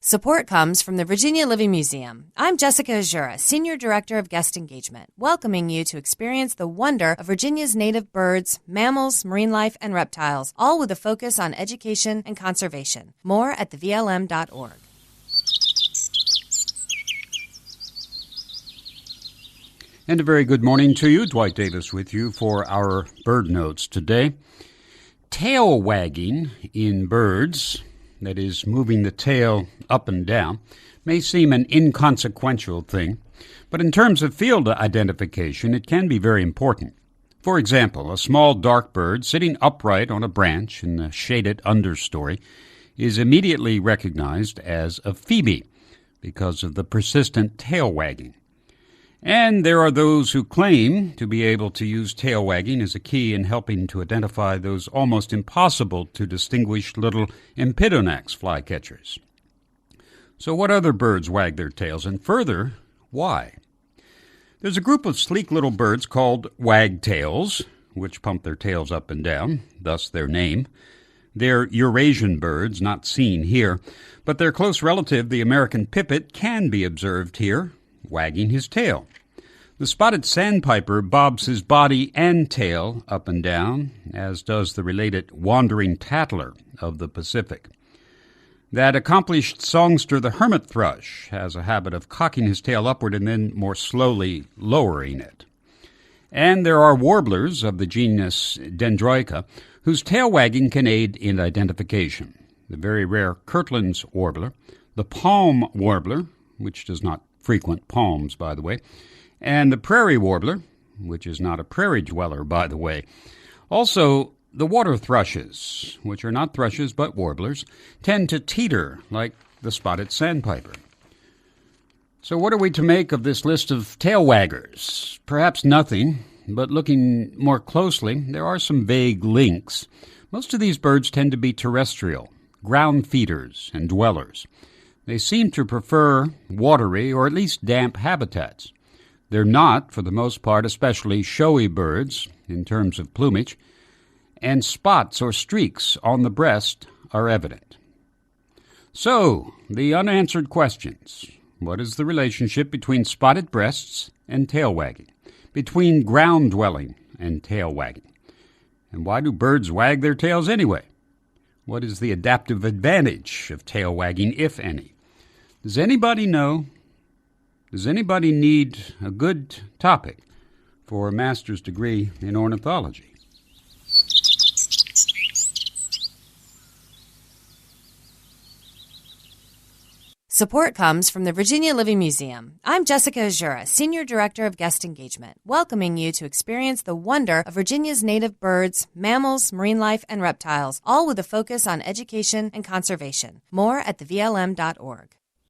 Support comes from the Virginia Living Museum. I'm Jessica Azura, Senior Director of Guest Engagement, welcoming you to experience the wonder of Virginia's native birds, mammals, marine life, and reptiles, all with a focus on education and conservation. More at thevlm.org. And a very good morning to you. Dwight Davis with you for our bird notes today. Tail wagging in birds, that is, moving the tail up and down, may seem an inconsequential thing, but in terms of field identification, it can be very important. For example, a small dark bird sitting upright on a branch in the shaded understory is immediately recognized as a phoebe because of the persistent tail wagging. And there are those who claim to be able to use tail wagging as a key in helping to identify those almost impossible to distinguish little Empidonax flycatchers. So what other birds wag their tails, and further, why? There's a group of sleek little birds called wagtails, which pump their tails up and down, thus their name. They're Eurasian birds, not seen here, but their close relative, the American pipit, can be observed here, wagging his tail. The spotted sandpiper bobs his body and tail up and down, as does the related wandering tattler of the Pacific. That accomplished songster, the hermit thrush, has a habit of cocking his tail upward and then more slowly lowering it. And there are warblers of the genus Dendroica, whose tail wagging can aid in identification. The very rare Kirtland's warbler, the palm warbler, which does not frequent palms, by the way, and the prairie warbler, which is not a prairie dweller, by the way. Also, the water thrushes, which are not thrushes but warblers, tend to teeter like the spotted sandpiper. So what are we to make of this list of tail waggers? Perhaps nothing, but looking more closely, there are some vague links. Most of these birds tend to be terrestrial, ground feeders and dwellers. They seem to prefer watery or at least damp habitats. They're not, for the most part, especially showy birds in terms of plumage, and spots or streaks on the breast are evident. So, the unanswered questions. What is the relationship between spotted breasts and tail wagging? Between ground dwelling and tail wagging? And why do birds wag their tails anyway? What is the adaptive advantage of tail wagging, if any? Does anybody know? Does anybody need a good topic for a master's degree in ornithology? Support comes from the Virginia Living Museum. I'm Jessica Azura, Senior Director of Guest Engagement, welcoming you to experience the wonder of Virginia's native birds, mammals, marine life, and reptiles, all with a focus on education and conservation. More at thevlm.org.